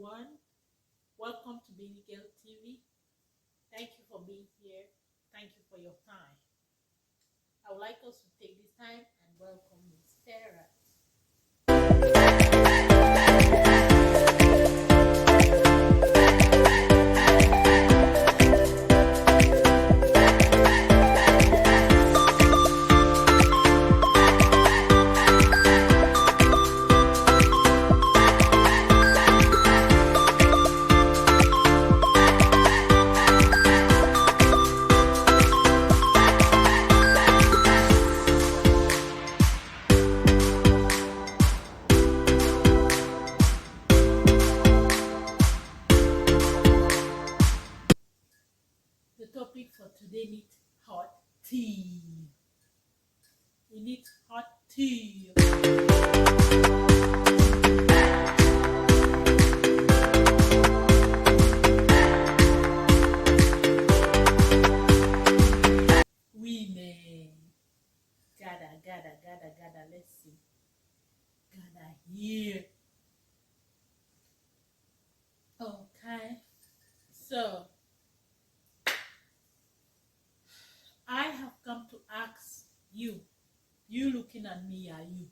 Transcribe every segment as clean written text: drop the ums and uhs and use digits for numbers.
everyone. Welcome to Baby Girl TV. Thank you for being here. Thank you for your time. I would like us to take this time and welcome Miss Sarah. The topic for today needs hot tea. We need hot tea. Women. Gather. Let's see. Gather here. Okay. So, I have come to ask you. You looking at me are you.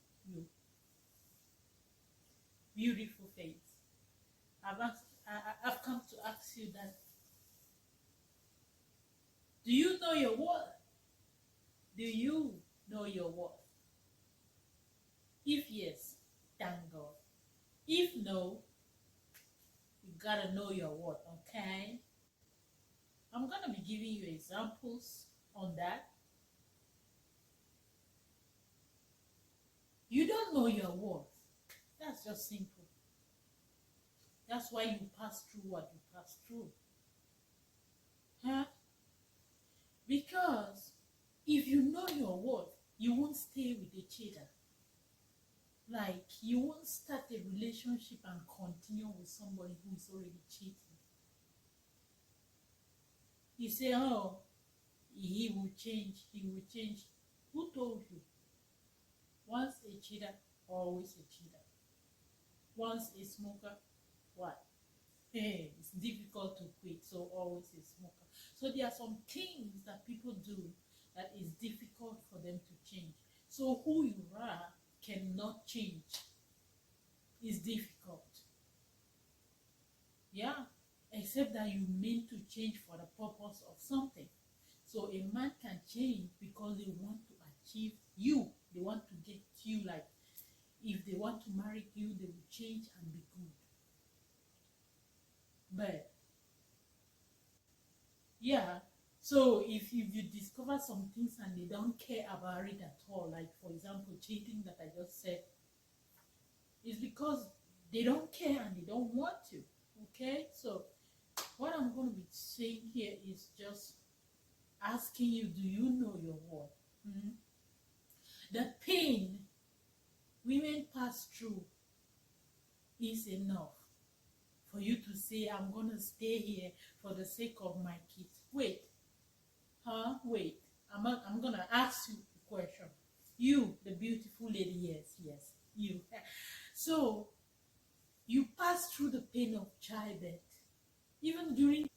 Beautiful face. I've come to ask you that. Do you know your worth? Do you know your worth? If yes, thank God. If no, you gotta know your worth, okay? I'm gonna be giving you examples on that. You don't know your worth. That's just simple. That's why you pass through what you pass through. Huh? Because if you know your worth, you won't stay with a cheater. Like, you won't start a relationship and continue with somebody who is already cheating. You say, oh, he will change. Who told you? Once a cheater, always a cheater. Once a smoker, what? Hey, it's difficult to quit, so always a smoker. So there are some things that people do that is difficult for them to change. So who you are cannot change. It's difficult. Yeah, except that you mean to change for the purpose of something. So a man can change because they want to achieve you. They want to get you, like if they want to marry you, they will change and be good. But yeah, so if you discover some things and they don't care about it at all, like for example cheating that I just said, it's because they don't care and they don't want to. Okay, so what I'm going to be saying here is just asking you, do you know your worth? The pain women pass through is enough for you to say, I'm going to stay here for the sake of my kids. Wait. I'm going to ask you a question. You, the beautiful lady, yes, you. So, you pass through the pain of childbirth. Even during,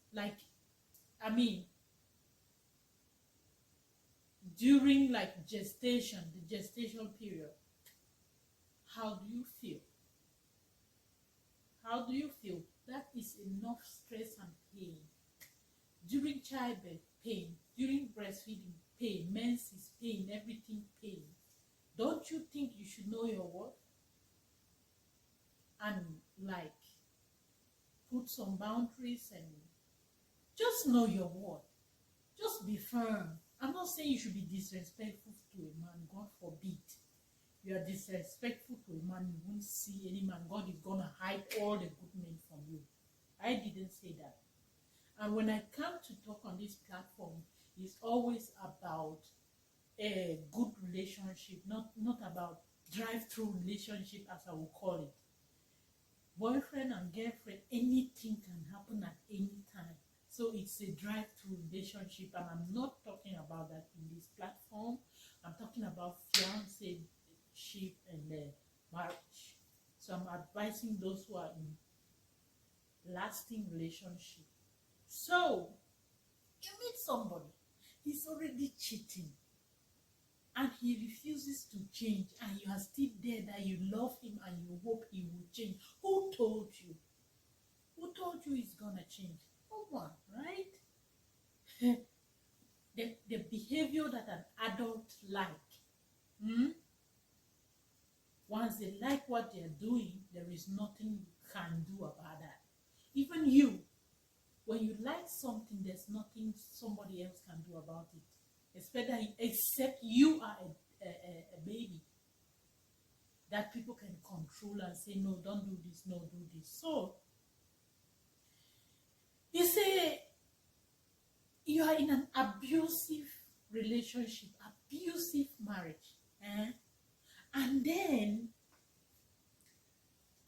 during gestation, the gestation period. How do you feel? How do you feel? That is enough stress and pain. During childbirth, pain. During breastfeeding, pain. Menses, pain. Everything, pain. Don't you think you should know your worth? And put some boundaries and just know your worth. Just be firm. I'm not saying you should be disrespectful to a man. God forbid. You are disrespectful to a man, you won't see any man. God is going to hide all the good men from you. I didn't say that. And when I come to talk on this platform, it's always about a good relationship, not about drive-through relationship, as I will call it. Boyfriend and girlfriend, anything can happen at any time. So it's a drive-through relationship, and I'm not talking about that in this platform. I'm talking about fiancé-ship and marriage. So I'm advising those who are in lasting relationship. So you meet somebody, he's already cheating, and he refuses to change, and you are still there that you love him and you hope he will change. Who told you? Who told you he's gonna change? No one, right? the behavior that an adult like. Once they like what they're doing, there is nothing you can do about that. Even you, when you like something, there's nothing somebody else can do about it. Especially, except you are a baby that people can control and say, no, don't do this, no, do this. So, you say you are in an abusive relationship, abusive marriage. And then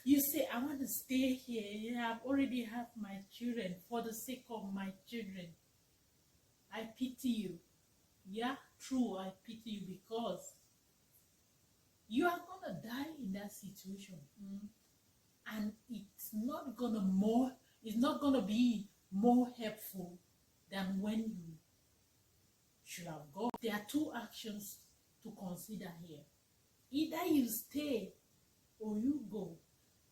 you say, I want to stay here. I've already have my children. For the sake of my children, I pity you. Yeah, true, I pity you, because you are going to die in that situation. And it's not going to be more helpful than when you should have gone. There are two actions to consider here. Either you stay or you go.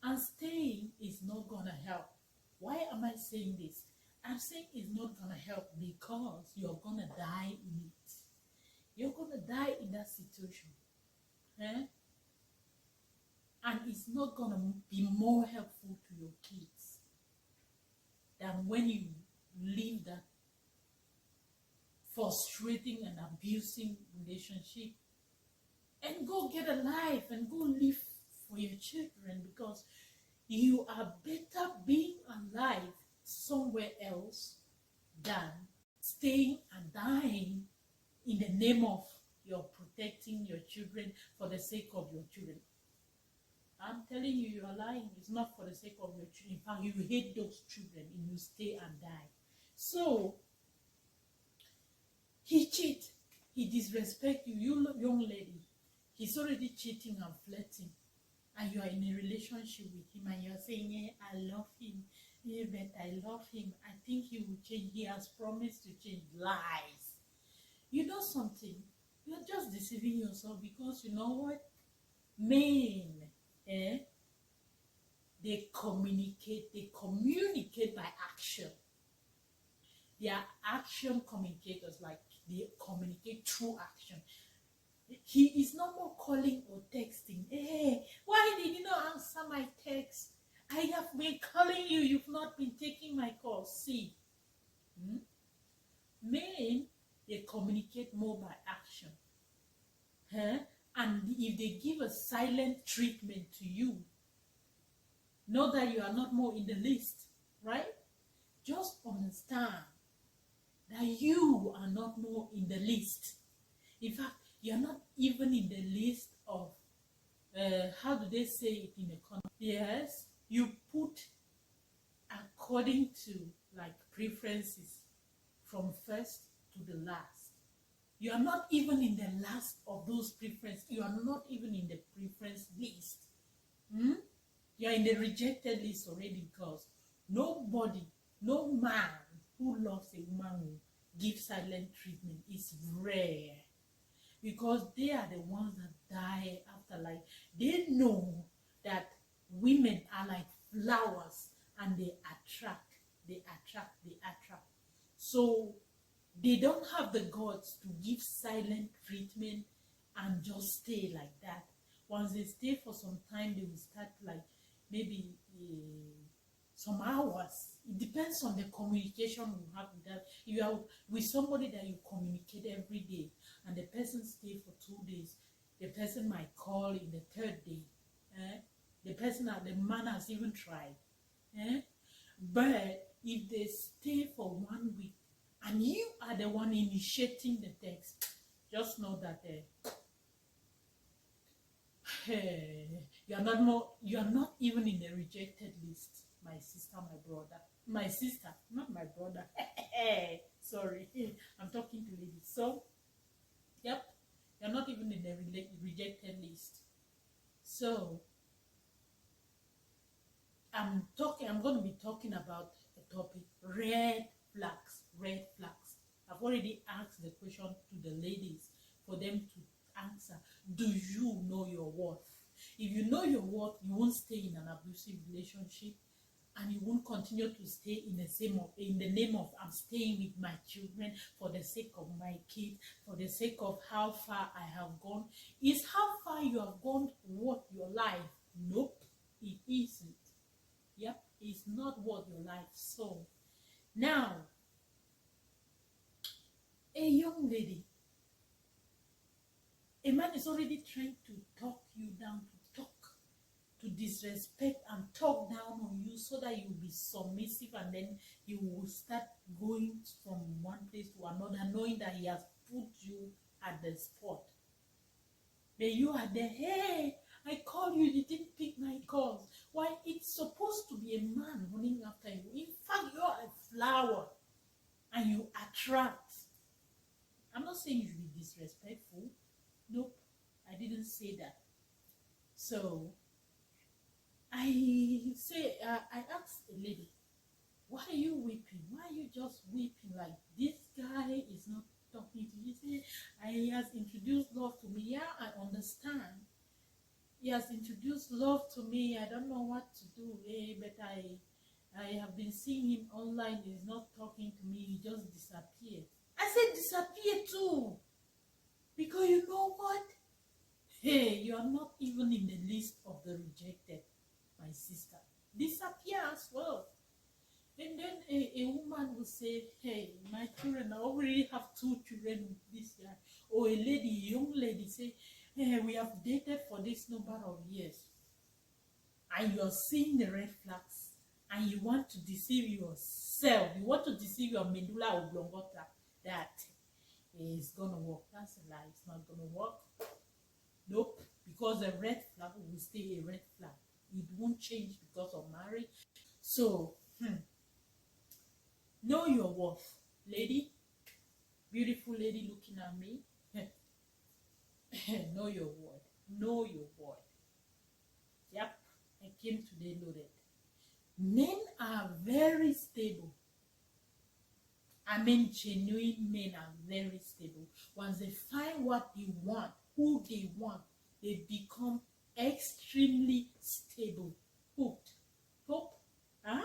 And staying is not going to help. Why am I saying this? I'm saying it's not going to help because you're going to die in it. You're going to die in that situation. And it's not going to be more helpful to your kids than when you leave that frustrating and abusing relationship and go get a life and go live for your children, because you are better being alive somewhere else than staying and dying in the name of you're protecting your children for the sake of your children. I'm telling you, you are lying. It's not for the sake of your children. In fact, you hate those children and you stay and die. So, he cheat. He disrespect you. You young lady. He's already cheating and flirting. And you are in a relationship with him and you're saying, yeah, I love him. Yeah, but I love him. I think he will change. He has promised to change. Lies. You know something? You're just deceiving yourself, because you know what? Men, they communicate by action. They are action communicators, like they communicate through action. He is no more calling or texting. Hey, why did you not answer my text? I have been calling you. You've not been taking my call. See, men, they communicate more by action. And if they give a silent treatment to you, know that you are not more in the list, right? Just understand that you are not more in the list. In fact, you are not even in the list of, how do they say it in the country? Yes, you put according to like preferences from first to the last. You are not even in the last of those preferences. You are not even in the preference list. You are in the rejected list already, because nobody, no man who loves a woman will give silent treatment. It's rare. Because they are the ones that die after life. They know that women are like flowers and they attract. So they don't have the guts to give silent treatment and just stay like that. Once they stay for some time, they will start like maybe some hours. It depends on the communication you have with that. You are with somebody that you communicate every day, and the person stay for 2 days. The person might call in the third day. The man has even tried. But if they stay for 1 week and you are the one initiating the text, just know that you are not even in the rejected list, my sister, my brother. My sister, not my brother. Sorry, I'm talking to ladies. So, yep, you're not even in the rejected list. So, I'm going to be talking about a topic, red flags. Red flags. I've already asked the question to the ladies for them to answer. Do you know your worth? If you know your worth, you won't stay in an abusive relationship, and you won't continue to stay in the name of I'm staying with my children for the sake of my kids, for the sake of how far I have gone. Is how far you have gone worth your life? Nope, it isn't. Yep, it's not worth your life. So now, a young lady, a man is already trying to talk you down, to disrespect and talk down on you so that you'll be submissive, and then you will start going from one place to another, knowing that he has put you at the spot. Then you are there, hey, I called you, you didn't pick my calls. Why? It's supposed to be a man running after you. In fact, you're a flower and you attract. I'm not saying you should be disrespectful. Nope, I didn't say that. So I asked a lady, why are you weeping? Why are you just weeping? Like, this guy is not talking to you. He said, he has introduced love to me. Yeah, I understand. He has introduced love to me. I don't know what to do, but I have been seeing him online. He's not talking to me. He just disappeared. I said, disappear too. Because you know what? Hey, you are not even in the list of the rejected, my sister. Disappear as well. And then a woman will say, hey, my children, I already have 2 children with this guy. Or a young lady say, hey, we have dated for this number of years. And you're seeing the red flags. And you want to deceive yourself. You want to deceive your medulla oblongata that it's going to work. That's a lie. It's not going to work. Nope. Because a red flag will stay a red flag. It won't change because of marriage. So, know your worth, lady. Beautiful lady looking at me. Know your word. Know your word. Yep, I came today loaded. Men are very stable. I mean, genuine men are very stable. Once they find what they want, who they want, they become extremely stable. Hooked. Hope. Huh?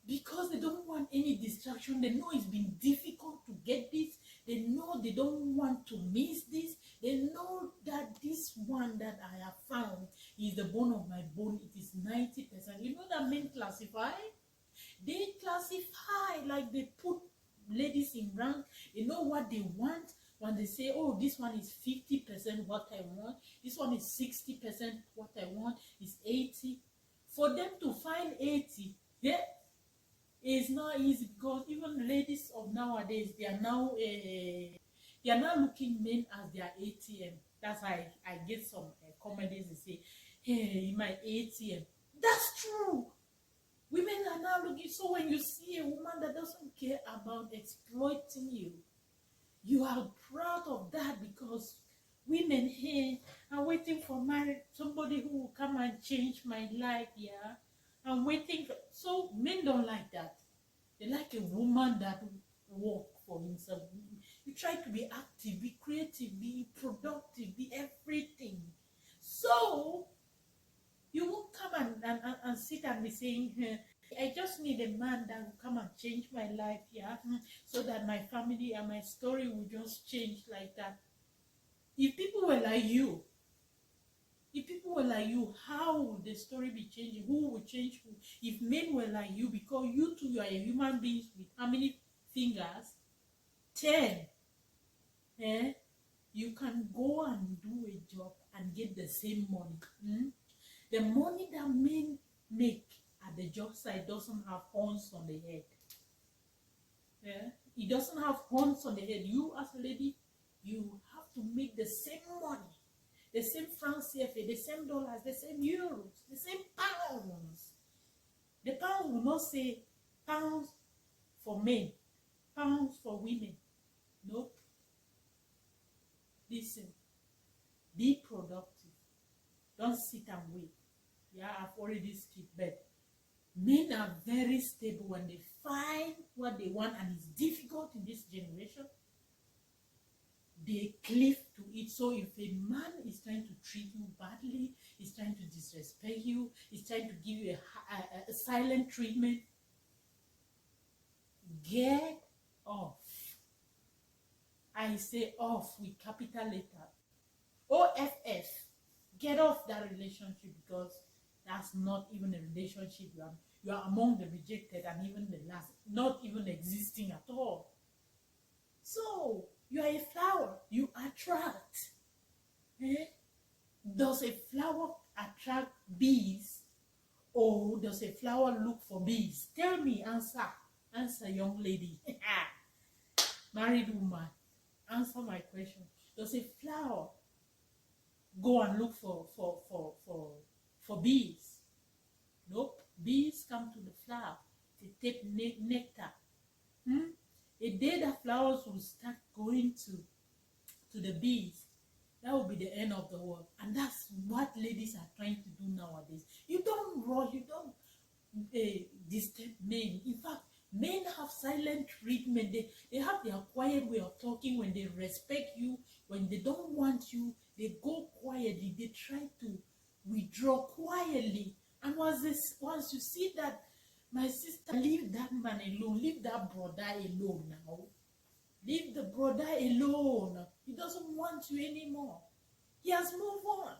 Because they don't want any distraction. They know it's been difficult to get this. They know they don't want to miss this. They know that this one that I have found is the bone of my bone. It is 90%. You know that men classify? They classify, like they put ladies in rank. They know what they want. When they say, oh, this one is 50% what I want, this one is 60% what I want, is 80. For them to find 80, yeah, it's not easy, because even ladies of nowadays, they are now looking men as their ATM. That's why I get some comments and say, hey, my ATM. That's true. Women are now looking. So when you see a woman that doesn't care about exploiting you, you are proud of that, because women here are waiting for marriage, somebody who will come and change my life. Yeah, I'm waiting for. So men don't like that. They like a woman that will work for himself. You try to be active, be creative, be productive, be everything. So you won't come and sit and be saying, I just need a man that will come and change my life, yeah, so that my family and my story will just change like that. If people were like you, how would the story be changing? Who will change who? If men were like you, because you too, you are a human being with how many fingers? 10. You can go and do a job and get the same money. The money that men make at the job site doesn't have horns on the head. Yeah? It doesn't have horns on the head. You as a lady, you have to make the same money. The same francs CFA, the same dollars, the same euros, the same pounds. The pounds will not say pounds for men, pounds for women. Nope. Listen, be productive. Don't sit and wait. Yeah, I've already skipped, but men are very stable when they find what they want, and it's difficult in this generation. They cleave to it. So if a man is trying to treat you badly, is trying to disrespect you, is trying to give you a silent treatment, get off. I say off with capital letter. OFF. Get off that relationship, because that's not even a relationship. You are among the rejected, and even the last, not even existing at all. So you are a flower. You attract. Eh? Does a flower attract bees, or does a flower look for bees? Tell me, answer, young lady. Married woman, answer my question. Does a flower go and look for bees? Nope. Bees come to the flower. They take nectar. A day that flowers will start going to the bees, that will be the end of the world. And that's what ladies are trying to do nowadays. You don't rush, you don't disturb men. In fact, men have silent treatment. They have their quiet way of talking. When they respect you, when they don't want you, they go quietly. They try to withdraw quietly. And once you see that, my sister, leave that man alone. Leave that brother alone now. Leave the brother alone. He doesn't want you anymore. He has moved on.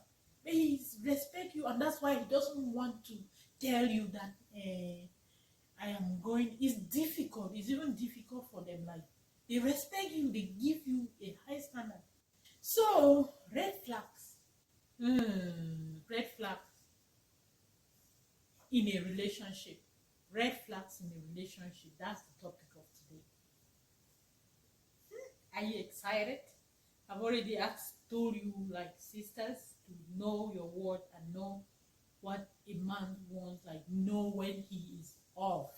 But he respects you, and that's why he doesn't want to tell you that I am going. It's difficult. It's even difficult for them. Like, they respect you. They give you a high standard. So, red flags. Red flags in a relationship. Red flags in a relationship. That's the topic of today. Are you excited? I've already told you, like, sisters, to know your word and know what a man wants. Like, know when he is off,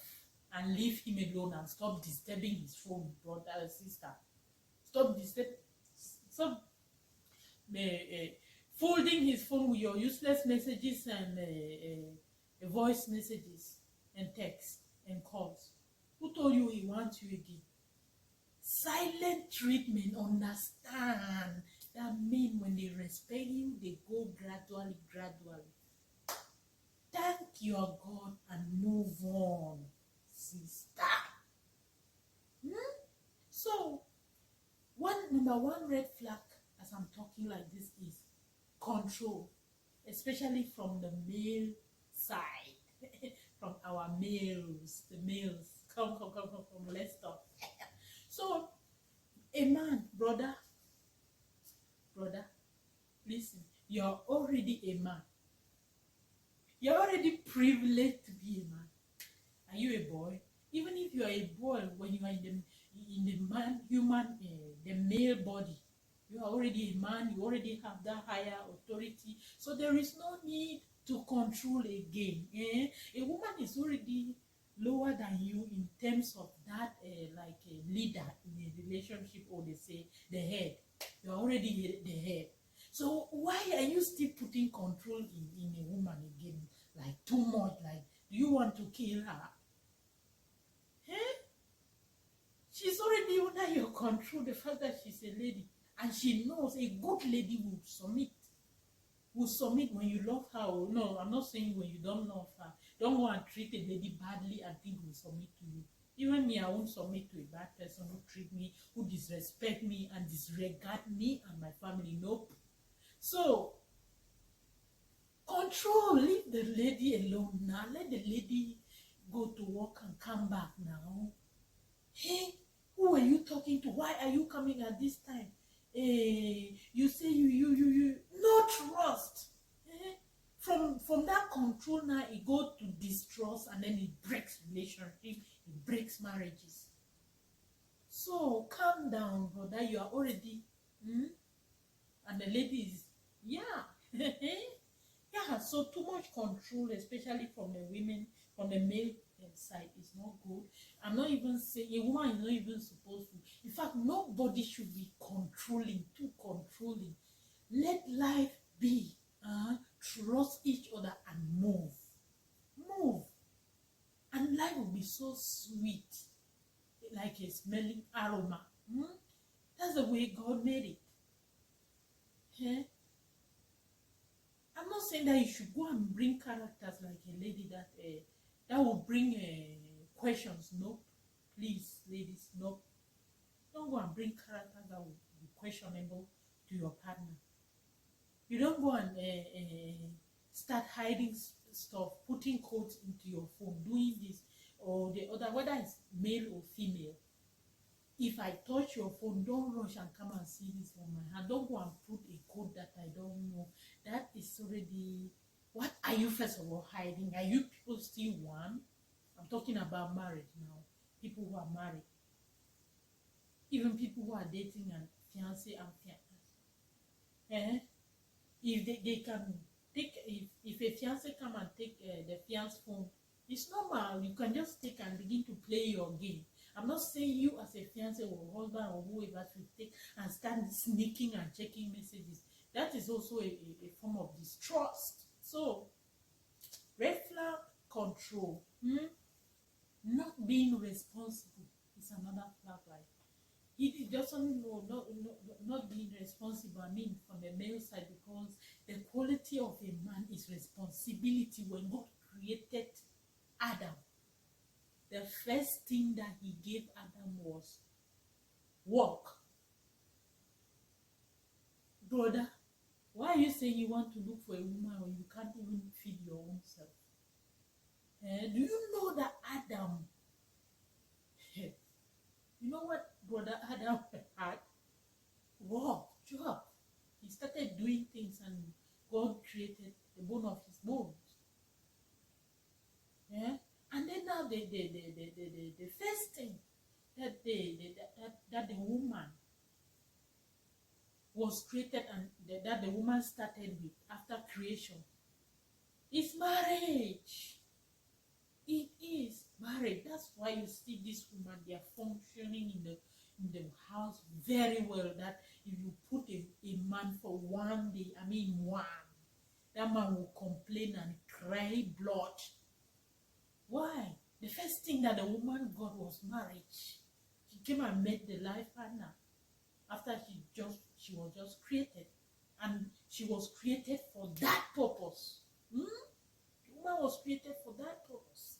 and leave him alone, and stop disturbing his phone, brother and sister. Stop folding his phone with your useless messages and voice messages and text and calls. Who told you he wants you again? Silent treatment. Understand that men, when they respect you, they go gradually. Thank your God and move on, sister. So, number one red flag, as I'm talking like this, is control, especially from the male side. From our males, the males. Come, let's talk. So, a man, brother, listen, you're already a man. You're already privileged to be a man. Are you a boy? Even if you are a boy, when you are in the male body, you are already a man. You already have that higher authority. So there is no need to control again. A woman is already lower than you in terms of that, like a leader in a relationship, or they say the head. You are already the head. So why are you still putting control in a woman again? Like, too much. Like, do you want to kill her? She's already under your control. The fact that she's a lady, and she knows a good lady will submit. When you love her. No, I'm not saying when you don't love her. Don't go and treat a lady badly and think will submit to you. Even me, I won't submit to a bad person who treat me, who disrespect me and disregard me and my family. Nope. So, control. Leave the lady alone now. Let the lady go to work and come back now. Hey, who are you talking to? Why are you coming at this time? You say you no trust. From that control now, it goes to distrust, and then it breaks relationship, it breaks marriages. So calm down, brother. You are already and the ladies, yeah. Yeah, so too much control, especially from the women, from the male side, is not good. I'm not even saying a woman is not even supposed to. In fact, nobody should be controlling, too controlling. Let life be. trust each other and move. Move. And life will be so sweet, like a smelling aroma. That's the way God made it. Yeah? I'm not saying that you should go and bring characters like a lady that will bring questions. No, please, ladies, no. Don't go and bring characters that will be questionable to your partner. You don't go and start hiding stuff, putting codes into your phone, doing this or the other, whether it's male or female. If I touch your phone, don't rush and come and see this on my hand. Don't go and put a code that I don't know. That is already, what are you first of all hiding? Are you people still one? I'm talking about marriage now. People who are married. Even people who are dating and fiancé and fiancée. If they can take, if a fiancé come and take the fiancé phone, it's normal. You can just take and begin to play your game. I'm not saying you as a fiancé or husband or whoever should take and start sneaking and checking messages. That is also a form of distrust. So, red flag control, not being responsible is another flag. Like he doesn't know, not being responsible. I mean, from the male side, because the quality of a man is responsibility. When God created Adam, the first thing that he gave Adam was work. Brother, why are you saying you want to look for a woman when you can't even feed your own self? Do you know that Adam, you know what brother Adam had? Work, job. He started doing things and God created the bone of his bones. Yeah? And then now the first thing that the woman was created and that the woman started with after creation is marriage. It is marriage. That's why you see this woman, they are functioning in the house very well. That if you put a man for one day, that man will complain and cry blood. Why? The first thing that the woman got was marriage. She came and met the life partner after she was just created, and she was created for that purpose. The woman was created for that purpose,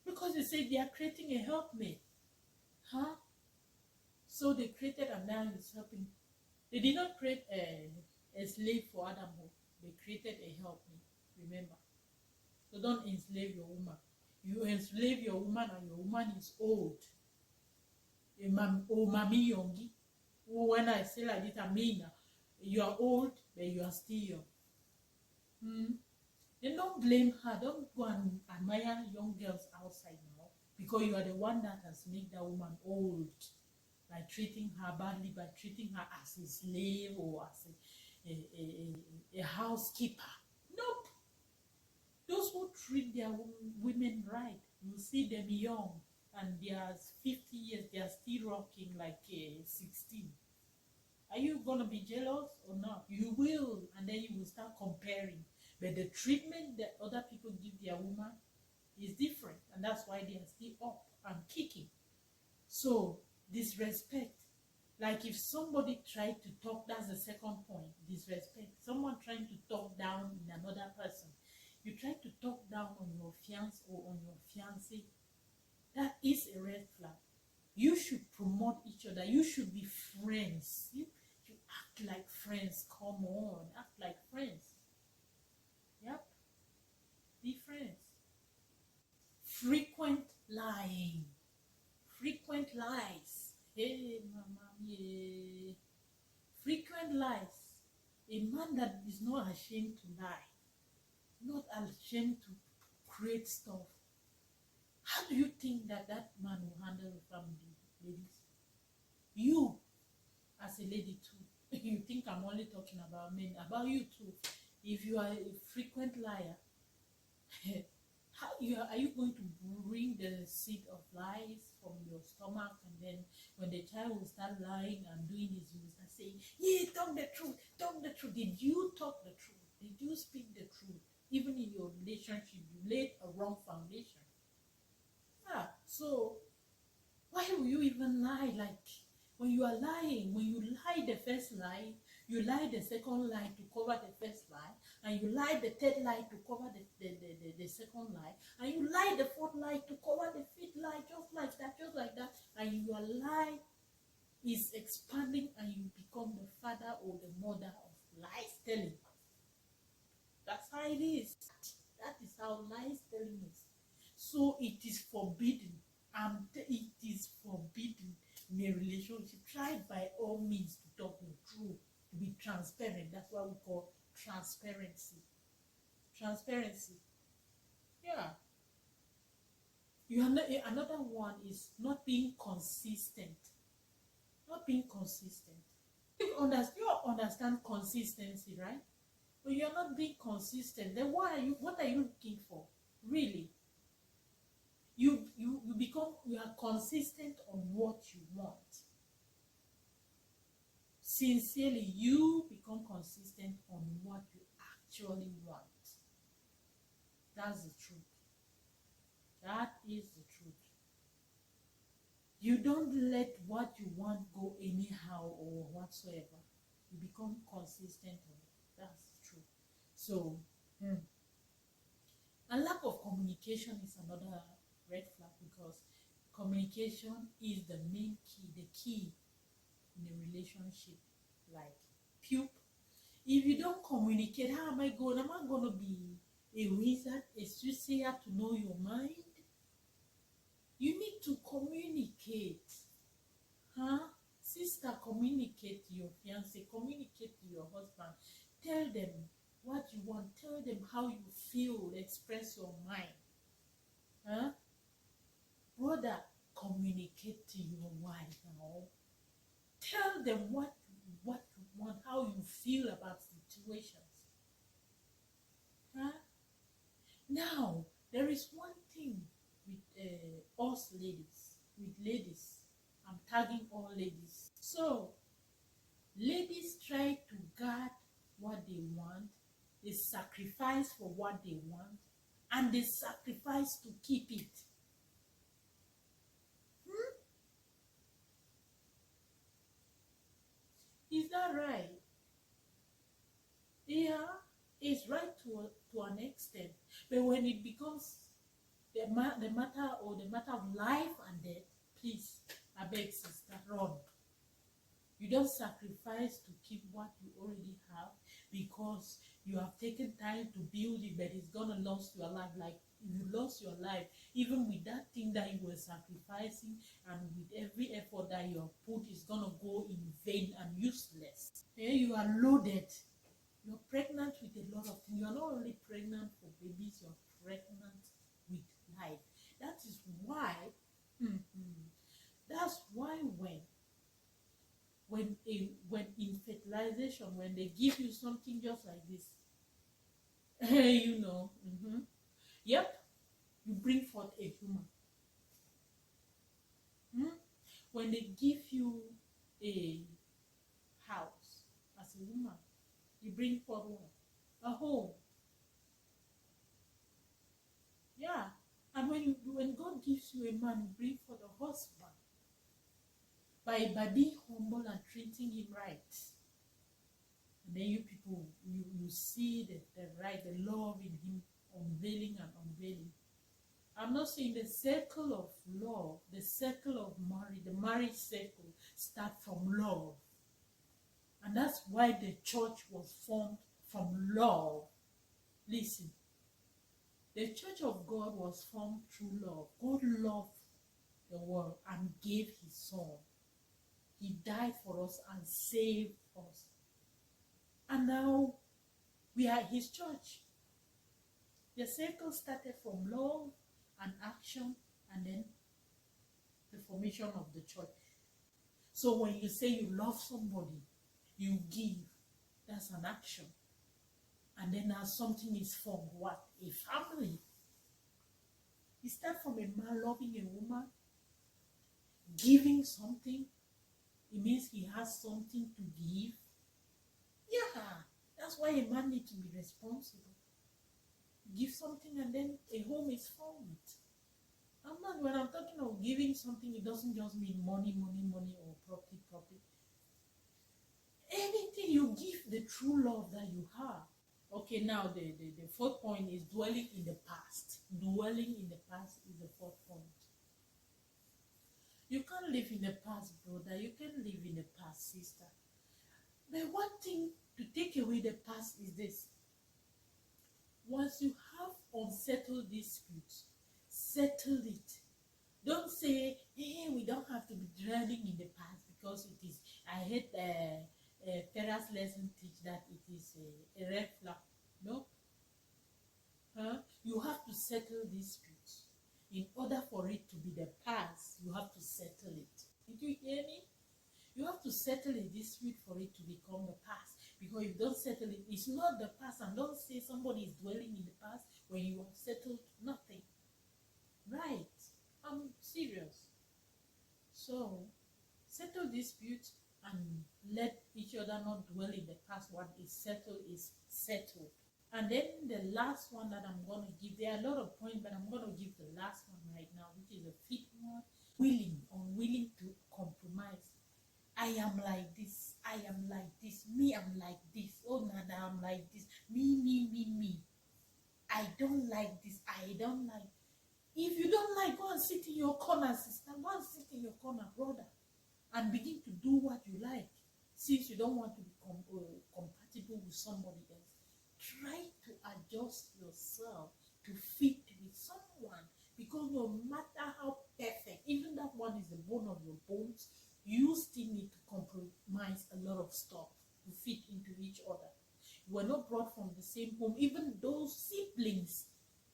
because they say they are creating a helpmate. So they created a man who's helping. They did not create a slave for Adam. They created a helpmate. Remember. So don't enslave your woman. You enslave your woman and your woman is old. Mami yongi. When I say like this, I mean you are old, but you are still young. Then don't blame her. Don't go and admire young girls outside now, because you are the one that has made that woman old by treating her badly, by treating her as a slave or as a housekeeper. Nope. Those who treat their women right, you see them young and they are 50 years, they are still rocking like 16. Are you going to be jealous or not? You will, and then you will start comparing. But the treatment that other people give their woman is different, and that's why they are still up and kicking. So, disrespect. Like if somebody tried to talk, that's the second point, disrespect. Someone trying to talk down in another person. You try to talk down on your fiancé or on your fiancée, that is a red flag. You should promote each other. You should be friends. You act like friends. Come on, act like friends. Yep, be friends. Frequent lying. Frequent lies. Hey, mama, yeah. Frequent lies. A man that is not ashamed to lie, not ashamed to create stuff. How do you think that man will handle the family, ladies? You, as a lady too, you think I'm only talking about men, about you too. If you are a frequent liar, are you going to bring the seed of lies from your stomach, and then when the child will start lying and doing this, you will start saying, yeah, talk the truth, talk the truth. Did you talk the truth? Did you speak the truth? Even in your relationship, you laid a wrong foundation. Yeah. So why will you even lie? Like when you are lying, when you lie the first lie, you lie the second lie to cover the first lie, and you lie the third lie to cover the second lie, and you lie the fourth lie to cover the fifth lie, just like that, and your lie is expanding and you become the father or the mother of lies telling. That's how it is. That is how lies telling is. So it is forbidden. It is forbidden in a relationship. Try by all means to talk the truth, to be transparent. That's what we call transparency. Transparency. Yeah. Another one is not being consistent. Not being consistent. You understand consistency, right? But you're not being consistent. Then what are you looking for? Really? You are consistent on what you want. Sincerely, you become consistent on what you actually want. That's the truth. That is the truth. You don't let what you want go anyhow or whatsoever. You become consistent on it. That's the truth. So, a lack of communication is another red flag, because communication is the main key, the key in a relationship. Like, puke. If you don't communicate, how am I going? Am I going to be a wizard, a soothsayer to know your mind? You need to communicate. Huh? Sister, communicate to your fiance, communicate to your husband. Tell them what you want. Tell them how you feel. Express your mind. Huh? Brother, communicate to your wife now. Tell them what you want, how you feel about situations. Huh? Now, there is one thing with us ladies, with ladies. I'm tagging all ladies. So, ladies try to guard what they want, they sacrifice for what they want, and they sacrifice to keep it. Is that right? Yeah, it's right to an extent. But when it becomes the matter or the matter of life and death, please, I beg sister, run. You don't sacrifice to keep what you already have because you have taken time to build it, but it's gonna lose your life. Like if you lost your life, even with that thing that you were sacrificing and with every effort that you have put, it's gonna go in vain and useless. Yeah, you are loaded. You're pregnant with a lot of things. You're not only pregnant for babies, you're pregnant with life. That is why, that's why when in fertilization, when they give you something just like this, you know, yep, you bring forth a human. When they give you a house as a woman, you bring forth what? A home. Yeah. And when God gives you a man, you bring forth a husband. By being humble and treating him right. And then you people, you see the right, the love in him unveiling and unveiling. I'm not saying the circle of love, the circle of marriage, the marriage circle start from love. And that's why the church was formed from love. Listen, the church of God was formed through love. God loved the world and gave his son. He died for us and saved us. And now we are his church. The circle started from love and action and then the formation of the church. So when you say you love somebody, you give, that's an action. And then now something is formed. What? A family. You start from a man loving a woman, giving something. It means he has something to give. Yeah, That's why a man needs to be responsible. Give something and then a home is formed. I'm not, when I'm talking of giving something, it doesn't just mean money, or property. Anything you give, the true love that you have. Okay, now the fourth point is dwelling in the past. Dwelling in the past is the fourth point. You can't live in the past, brother. You can't live in the past, sister. But one thing to take away the past is this. Once you have unsettled disputes, settle it. Don't say, hey, we don't have to be dwelling in the past because it is. I hate Tera's lesson teach that it is a red flag. No. You have to settle disputes. In order for it to be the past, you have to settle it. Did you hear me? You have to settle a dispute for it to become the past. Because if you don't settle it, it's not the past. And don't say somebody is dwelling in the past when you have settled nothing. Right? I'm serious. So, settle disputes and let each other not dwell in the past. What is settled is settled. And then the last one that I'm going to give, there are a lot of points, but I'm going to give the last one right now, which is a fifth one. Unwilling to compromise. I am like this. I am like this. Me, I'm like this. Oh, Nana, I'm like this. Me. I don't like this. I don't like. If you don't like, go and sit in your corner, sister. Go and sit in your corner, brother. And begin to do what you like. Since you don't want to be compatible with somebody else. Try to adjust yourself to fit with someone. Because no matter how perfect, even that one is the bone of your bones, you still need to compromise a lot of stuff to fit into each other. You were not brought from the same home. Even those siblings,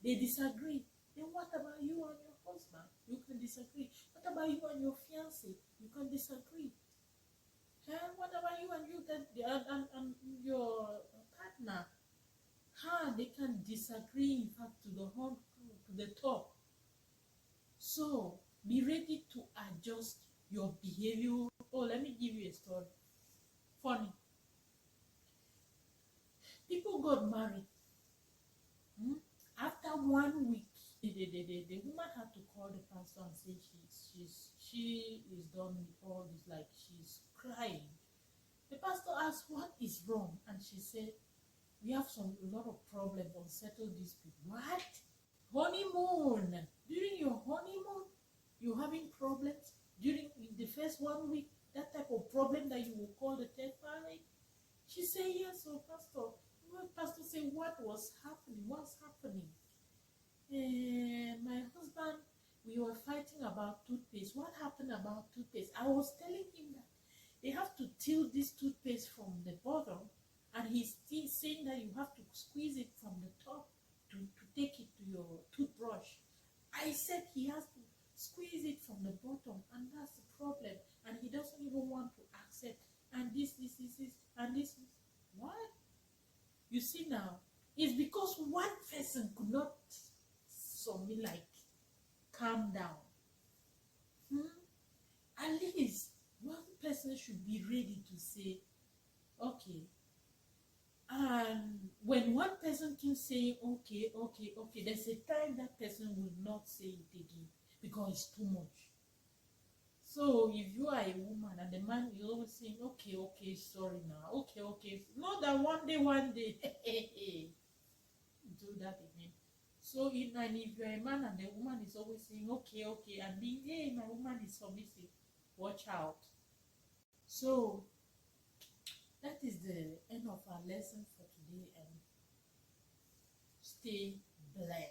they disagree. Then what about you and your husband? You can disagree. What about you and your fiancé? You can disagree. What about you and your partner? They can disagree, in fact, to the top. So be ready to adjust your behavior. Oh, let me give you a story. Funny. People got married. After 1 week, the woman had to call the pastor and say she is done with all this, like she's crying. The pastor asked, what is wrong? And she said, we have a lot of problems, unsettled dispute. What? Honeymoon. During your honeymoon, you're having problems? During the first 1 week, that type of problem that you will call the third party? She said, yes, so pastor. Pastor said, what was happening? What's happening? My husband, we were fighting about toothpaste. What happened about toothpaste? I was telling him that they have to till this toothpaste from the bottom, and he's still saying that you have to squeeze it from the top to take it to your toothbrush. I said he has to squeeze it from the bottom, and that's the problem. And he doesn't even want to accept. And this, and this. What? You see now, it's because one person could not calm down. At least one person should be ready to say, okay. And when one person keeps saying, okay, there's a time that person will not say it again because it's too much. So if you are a woman and the man is always saying, okay, sorry now, okay, not that one day, do that again. So if you're a man and the woman is always saying, okay, and being, hey, my woman is submissive, watch out. So that is the end of our lesson for today, and stay blessed.